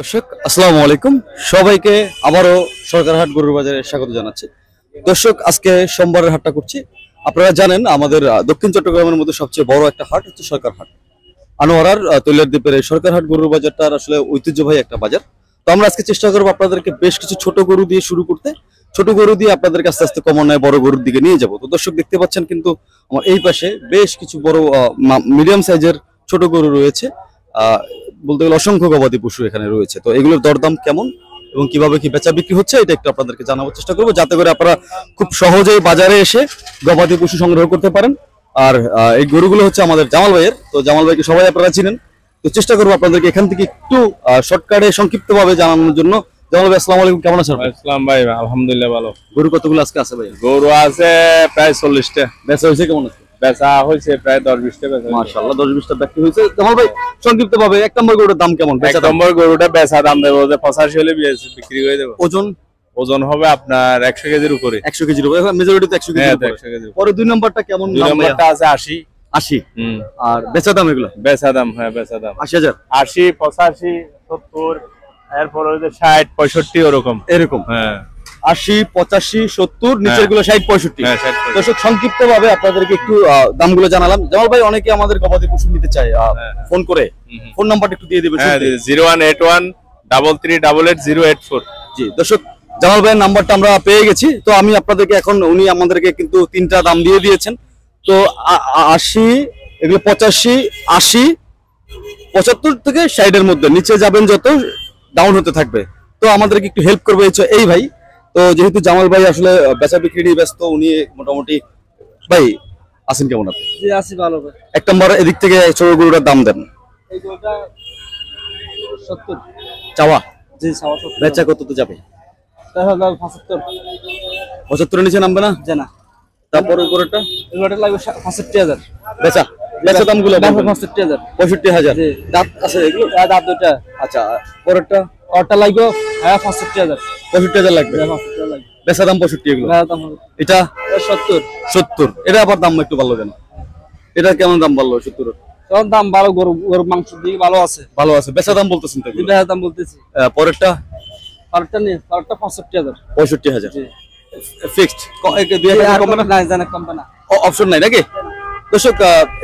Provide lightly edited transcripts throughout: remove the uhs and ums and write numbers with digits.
দর্শক আসসালামু আলাইকুম, সবাইকে আবারও সরকারহাট গরুর বাজারে স্বাগত জানাচ্ছি। দর্শক আজকে সোমবারের হাটটা করছি। আপনারা জানেন আমাদের দক্ষিণ চট্টগ্রামের মধ্যে সবচেয়ে বড় একটা হাট হচ্ছে সরকারহাট। আনোয়ারার তৈলার দ্বীপের এই সরকারহাট গরুর বাজারটার আসলে ঐতিহ্যবাহী একটা বাজার। তো আমরা আজকে চেষ্টা করবো আপনাদেরকে বেশ কিছু ছোট গরু দিয়ে শুরু করতে, ছোট গরু দিয়ে আপনাদেরকে আস্তে আস্তে ক্রমান্বয়ে বড় গরুর দিকে নিয়ে যাবো। তো দর্শক দেখতে পাচ্ছেন কিন্তু আমার এই পাশে বেশ কিছু বড় মিডিয়াম সাইজের ছোট গরু রয়েছে। বলতে গেলে অসংখ্য গবাদি পশু এখানে রয়েছে। তো এগুলোর দরদাম কেমন এবং কিভাবে কি বেচা বিক্রি হচ্ছে এটা একটু আপনাদেরকে জানানোর চেষ্টা করবো, যাতে করে আপনারা খুব সহজেই বাজারে এসে গবাদি পশু সংগ্রহ করতে পারেন। আর এই গরুগুলো হচ্ছে আমাদের জামাল ভাইয়ের। তো জামাল ভাইকে সবাই আপনারা চিনেন। তো চেষ্টা করবো আপনাদেরকে এখান থেকে একটু শর্টকাটে সংক্ষিপ্ত ভাবে জানানোর জন্য। জামাল ভাই আসসালামু আলাইকুম, কেমন আছেন? আসসালাম ভাই, আলহামদুলিল্লাহ ভালো। গরু কতগুলো আজকে আছে ভাই? গরু আছে প্রায় 40টা। বেচা হয়েছে কেমন আছে? বেচা হয়েছে প্রায় 10-20টা বেচা। মাশাআল্লাহ 10-20টা বিক্রি হয়েছে। জামাল ভাই সংক্ষিপ্ত ভাবে এক নম্বর গরুটার দাম কেমন? এক নম্বর গরুটা বেচা দাম দেবো 85 হলে বিক্রি করে দেবো। ওজন হবে আপনার 100 কেজির উপরে। 100 কেজির উপরে, মেজরিটি তো 100 কেজির উপরে। পরে দুই নম্বরটা কেমন? দুই নম্বরটা আছে 80। আর বেচা দাম এগুলো? বেচা দাম, হ্যাঁ বেচা দাম 80,000। 80, 85, 70, এরপর হচ্ছে 60, 65 ওরকম এরকম। হ্যাঁ 80, 85, 70, নিচের গুলো 60, 65। হ্যাঁ 60। দর্শক সংক্ষিপ্ত ভাবে আপনাদেরকে একটু দামগুলো জানালাম। জামাল ভাই অনেকে আমাদের গবাদি পশু নিতে চায় ফোন করে, ফোন নাম্বারটা একটু দিয়ে দিবেন? 0181 3388 084। জি দর্শক, জামাল ভাইয়ের নাম্বারটা আমরা পেয়ে গেছি। তো আমি আপনাদেরকে এখন, উনি আমাদেরকে কিন্তু তিনটা দাম দিয়ে দিয়েছেন। তো 80, এগুলো 85, 80, 75 থেকে 60 এর মধ্যে, নিচে যাবেন যত ডাউন হতে থাকবে। তো আমাদেরকে একটু হেল্প করবে এই ভাই। তো যেহেতু জামাল ভাই আসলে বেচা বিক্রি নিয়ে ব্যস্ত, উনি মোটামুটি ভাই আছেন কেমন আপনি? জি আছি ভালো ভাই। এক নম্বর এদিক থেকে ছোট গরুটার দাম দেন। এই গরুটা 70 চাওয়া? জি চাওয়া 70। বেচা কততে যাবে? 75। 75 এর নিচে নামবে না? জানা। তারপরে গরুটা এই গরুটা লাগবে 65,000। বেচা দামগুলো 65,000। 65,000। জি। দাঁত আছে এগুলো? দাঁত দুটা। আচ্ছা, পরেরটা? ওটা লাগবে 65,000। 65,000 লাগবে। 65,000 লাগবে। বেচা দাম 65 এগুলো। দাম এটা 70। এটা আবার দাম একটু ভালো কেন? এটা কেমন দাম বাড়লো 70? তখন দাম ভালো, গরু মাংস দিকে ভালো আছে। ভালো আছে, বেচা দাম বলতেছেন তো? এটা দাম বলতেছি। পরেরটা? পরেরটা 65,000। 65,000 জি। ফিক্সড? 2,000 কমবে না? না জানা কমবে না। অপশন নাই নাকি? দর্শক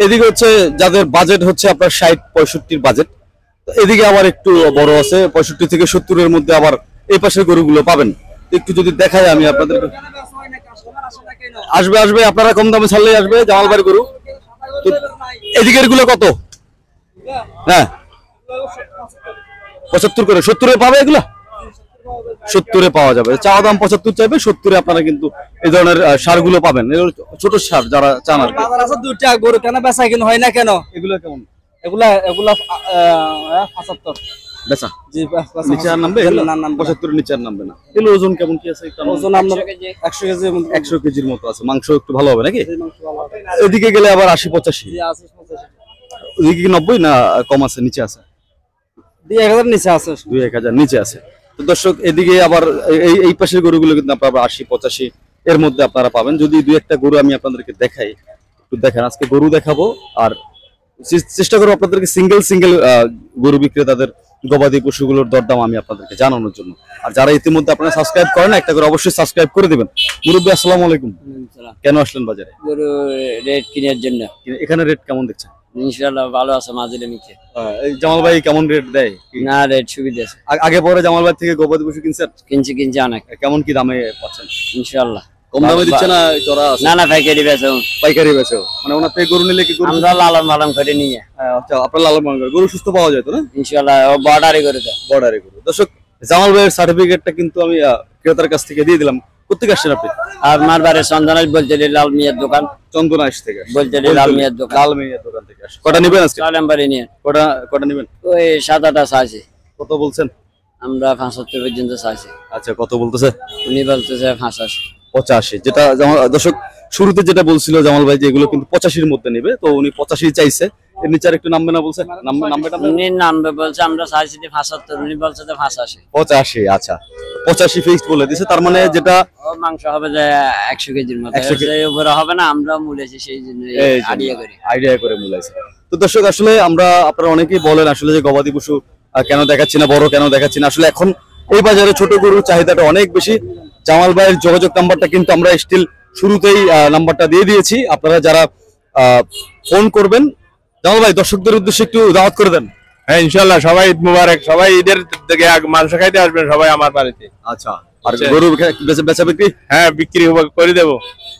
এদিকে হচ্ছে যাদের বাজেট হচ্ছে আপনার 60-65 বাজেট, এদিকে আবার একটু বড় আছে 65 থেকে 70 এর মধ্যে, আবার এই পাশের গরুগুলো পাবেন। একটু যদি দেখায় আমি আপনাদের। আসবে আপনারা কম দামে ছাড়লেই আসবে জামাল ভাইয়ের গরু। তো এদিকের গুলো কত? হ্যাঁ 75 করে। 70 পাবে এগুলা? 70 পাওয়া যাবে। চাওয়া দাম 75 চাইবে, 70 আপনারা কিন্তু এই ধরনের সারগুলো পাবেন। এগুলো ছোট সার যারা চান আর কি। বাজার আছে দুইটা গরু, কেন বেচা কিনা হয় না কেন? এগুলো কেমন? এগুলা 75। বেচা জি নিচে আর নামবে? 75 এর নিচে আর নামবে না। এগুলো ওজন কেমন কি আছে? ওজন আপনার 100 কেজি। 100 কেজির মতো আছে। মাংস একটু ভালো হবে নাকি? এদিকে গেলে আবার 80-85। জি আছে 85। ওদিকে কি 90 না কম আছে? নিচে আছে 2,000 নিচে আছে। 2,000 নিচে আছে। তো দর্শক এদিকে আবার এই পাশের গরুগুলো কিন্তু আপনারা 80-85 এর মধ্যে আপনারা পাবেন। যদি দুই একটা গরু আমি আপনাদেরকে দেখাই, একটু দেখেন। আজকে গরু দেখাবো আর চেষ্টা করবো আপনাদেরকে সিঙ্গেল গরু বিক্রেতাদের গবাদি পশুগুলোর দরদাম আমি আপনাদেরকে জানানোর জন্য। আর যারা ইতিমধ্যে আপনারা সাবস্ক্রাইব করেন, একটা করে অবশ্যই সাবস্ক্রাইব করে দিবেন। মুরব্বী আসসালামু আলাইকুম, কেন আসলেন বাজারে? গরু রেট কেনার জন্য। এখানে রেট কেমন দেখছেন? ইনশাআল্লাহ ভালো আছে, মাঝিলে নিচে। এই জামাল ভাই কেমন রেট দেয়? না রেট সুবিধা আছে। আগে পরে জামাল ভাই থেকে গবাদি পশু কিনছেন? কিনছি অনেক। কেমন কি দামে পাচ্ছেন? ইনশাআল্লাহ কম দামে দিচ্ছে না চড়া? না পাইকারি বেচো। পাইকারি বেচো মানে ওনার থেকে গরু নিলে কি গরু? আমরা লালন পালন করে নিয়ে। আচ্ছা, আপনার লালন পালন করে গরু সুস্থ পাওয়া যায় তো না? ইনশাআল্লাহ বর্ডারে করে দেয়। বর্ডারে গরু। দর্শক জামাল ভাইয়ের সার্টিফিকেটটা কিন্তু আমি ক্রেতার কাছ থেকে দিয়ে দিলাম। কোথেকে আসছেন আপনি? আমার বাড়ি চন্দনাইশ, বলতে লাল মিয়ার দোকান। চন্দনাইশ থেকে? বলতে লাল মিয়ার দোকান। লাল মিয়ার দোকান থেকে আসছেন। কটা নেবেন আজকে? নাম্বারে নিয়ে। কটা নেবেন? ওই 7-8টা চাইছি। কত বলছেন? আমরা 75 পর্যন্ত চাইছি। আচ্ছা, কত বলতেছে? উনি বলতেছে 85। 85 যেটা দর্শক শুরুতে যেটা বলছিল জামাল ভাই যে এগুলো কিন্তু 85-র মধ্যে নেবে, তো উনি 85 চাইছে। এর নিচে আর একটু নামবে না বলছে? উনি নামবে বলছে, আমরা চাইছি 75, উনি বলছে 85। 85। আচ্ছা, 85 ফিক্সড বলে দিছে। তার মানে যেটা মাংস হবে যে 100 কেজির মতো, এর উপরে হবে না। আমরা মূলেছি সেই জন্য আইডিয়া করে মূলাইছে। তো দর্শক আসলে আপনারা অনেকেই বলেন আসলে যে গবাদি পশু কেন দেখাচ্ছি না, বড় কেন দেখাচ্ছি না, আসলে এখন এই বাজারে ছোট গরুর চাহিদাটা অনেক বেশি। জামাল ভাইয়ের যোগাযোগ নাম্বারটা কিন্তু আমরা স্টিল শুরুতেই নাম্বারটা দিয়ে দিয়েছি, আপনারা যারা ফোন করবেন। জামাল ভাই দর্শকদের উদ্দেশ্যে একটু দাওয়াত করে দেন। হ্যাঁ ইনশাল্লাহ, সবাই ঈদ মুবারক, সবাই ঈদের থেকে মাংস খাইতে আসবেন সবাই আমার বাড়িতে। আচ্ছা, আর গরু বেচা বিক্রি? হ্যাঁ বিক্রি করে দেবো,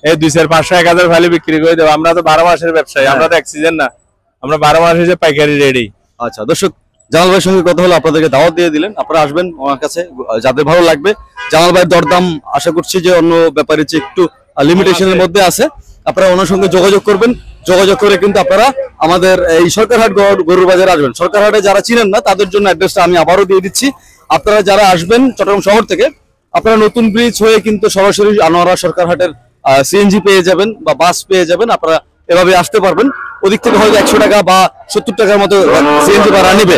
এই 200, 500, 1000 ফাইলে বিক্রি করে দেবো। আমরা তো 12 মাসের ব্যবসায়ী, আমরা তো এক সিজন না, আমরা 12 মাস হয়েছে পাইকারি রেডি। আচ্ছা দর্শক, জামাল ভাইয়ের সঙ্গে কথা হলো, আপনাদেরকে দাওয়াত দিয়ে দিলেন, আপনারা আসবেন ওনার কাছে, যাদের ভালো লাগবে। জামাল ভাইয়ের দরদাম আশা করছি যে অন্য ব্যাপারের চেয়ে একটু লিমিটেশনের মধ্যে আছে, আপনারা ওনার সঙ্গে যোগাযোগ করবেন। যোগাযোগ করে কিন্তু আপনারা আমাদের এই সরকারহাট গরুর বাজারে আসবেন। সরকারহাটে যারা চিনেন না তাদের জন্য অ্যাড্রেসটা আমি আবারও দিয়ে দিচ্ছি। আপনারা যারা আসবেন চট্টগ্রাম শহর থেকে, আপনারা নতুন ব্রিজ হয়ে কিন্তু সরাসরি আনোয়ারা সরকারহাটের সিএনজি পেয়ে যাবেন বা বাস পেয়ে যাবেন, আপনারা এভাবে আসতে পারবেন। ওদিক থেকে হয়তো 100 টাকা বা 70 টাকার মতো সিএনজি ভাড়া নিবে।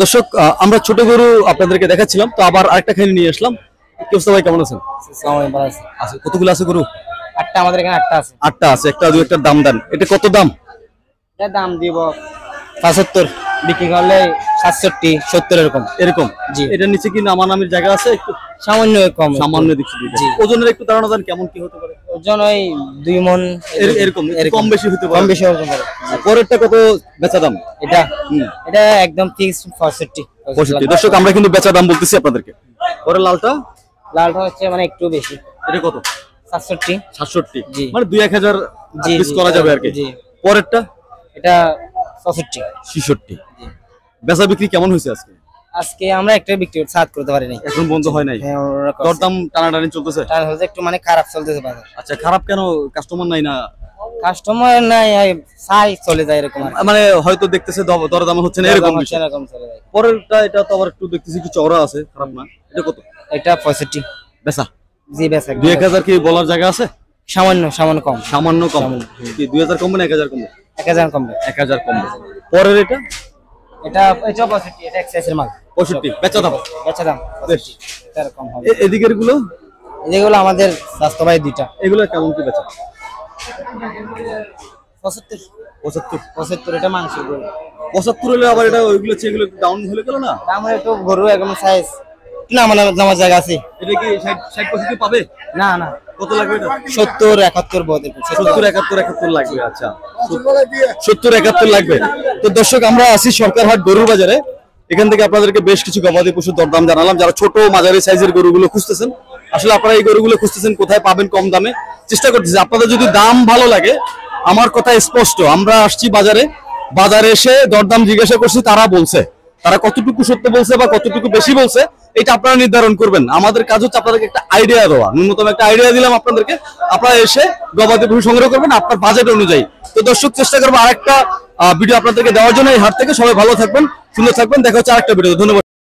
দর্শক, আমরা ছোট গরু আপনাদেরকে দেখাচ্ছিলাম, তো আবার আরেকটা খালি নিয়ে আসলাম। কি অবস্থা ভাই, কেমন আছেন? আচ্ছা, কতগুলো আছে গরু? 8টা, আমাদের এখানে 8টা আছে। 8টা আছে, একটা দুই একটার দাম দেন। এটা কত দাম? এটা দাম দিব 75, বিক্রি করলে 67, 70 এরকম। এরকম? জি। এটার নিচে কি নামানামির জায়গা আছে? একটু সামান্য কম, সামান্য দিচ্ছি। জি। ওজনের একটু ধারণা দেন কেমন কি হতে পারে? ওজন ওই 2 মণ এরকম কম বেশি হতে পারে? কম বেশি ওজন করে। পরেরটা কত বেচা দাম? এটা এটা একদম ফিক্স 65। 65। দর্শক, আমরা কিন্তু বেচা দাম বলতেছি আপনাদেরকে। পরের লালটা? লালটা হচ্ছে মানে একটু বেশি। এটা কত? 67। 67? জি। মানে 2-1000 জি, পিস করা যাবে আর কি। জি। পরেরটা? এটা 65। 66। বেচা বিক্রি কেমন হয়েছে আজকে? আজকে আমরা একটা বিক্রি করতে সাত করতে পারি নাই, এখন বন্ধ হয় নাই? হ্যাঁ ওরা করছে। দরদাম টানাটানি চলতেছে? তার হচ্ছে একটু মানে খারাপ চলতেছে বাজার। আচ্ছা, খারাপ কেন? কাস্টমার নাই না? কাস্টমার নাই, সাই চলে যায় এরকম আর কি। মানে হয়তো দেখতেছে দরদাম হচ্ছে না, এরকম বিষয়। এরকম চলে যায়। পরেরটা এটা তো আবার একটু দেখতেছি একটু চওড়া আছে, খারাপ না। এটা কত? এটা 65। বেচা? জি বেশ, 2-1000 কি বলার জায়গা আছে? সামান্য সামান্য কম। সামান্য কম? কি 2000 কমবে না 1000 কমবে? 1000 কমবে। 1000 কমবে। পরের এটা? এটা 65, এটা এক্সেসের মাল। 65 বেচা দাম? বেচা দাম বেশ। 65, এর কম হবে। এদিকের গুলো? যেগুলো আমাদের স্বাস্থ্য ভাই দুইটা। এগুলো কেমন কি বেচা? 75। 75? এটা মাংস গরু। 75 হলে আবার এটা ওইগুলো চেয়ে এগুলো ডাউন হলে গেল না? দাম একটু গরু একদম সাইজ না, মানে নামার জায়গা আছে। এটা কি 60-65 পাবে? না না, কত লাগবে এটা? 70, 71 বোধ। 70, 71 লাগবে। আচ্ছা, 70, 71 লাগবে। তো দর্শক, আমরা আছি সরকারহাট গরুর বাজারে। এখান থেকে আপনাদেরকে বেশ কিছু গবাদি পশুর দরদাম জানালাম। যারা ছোট মাঝারি সাইজের গরুগুলো খুঁজতেছেন, আসলে আপনারা এই গরুগুলো খুঁজতেছেন কোথায় পাবেন কম দামে, চেষ্টা করতেছি। আপনাদের যদি দাম ভালো লাগে, আমার কথা স্পষ্ট, আমরা আসছি বাজারে, বাজারে এসে দরদাম জিজ্ঞাসা করছি, তারা বলছে, তারা কতটুকু সত্য বলছে বা কতটুকু বেশি বলছে এটা আপনারা নির্ধারণ করবেন। আমাদের কাজ হচ্ছে আপনাদেরকে একটা আইডিয়া দেওয়া, ন্যূনতম একটা আইডিয়া দিলাম আপনাদেরকে, আপনারা এসে গবাদি পশু সংগ্রহ করবেন আপনার বাজেট অনুযায়ী। তো দর্শক, চেষ্টা করবো আরেকটা ভিডিও আপনাদেরকে দেওয়ার জন্য এই হাট থেকে। সবাই ভালো থাকবেন, সুন্দর থাকবেন, দেখা হচ্ছে আরেকটা ভিডিও। ধন্যবাদ।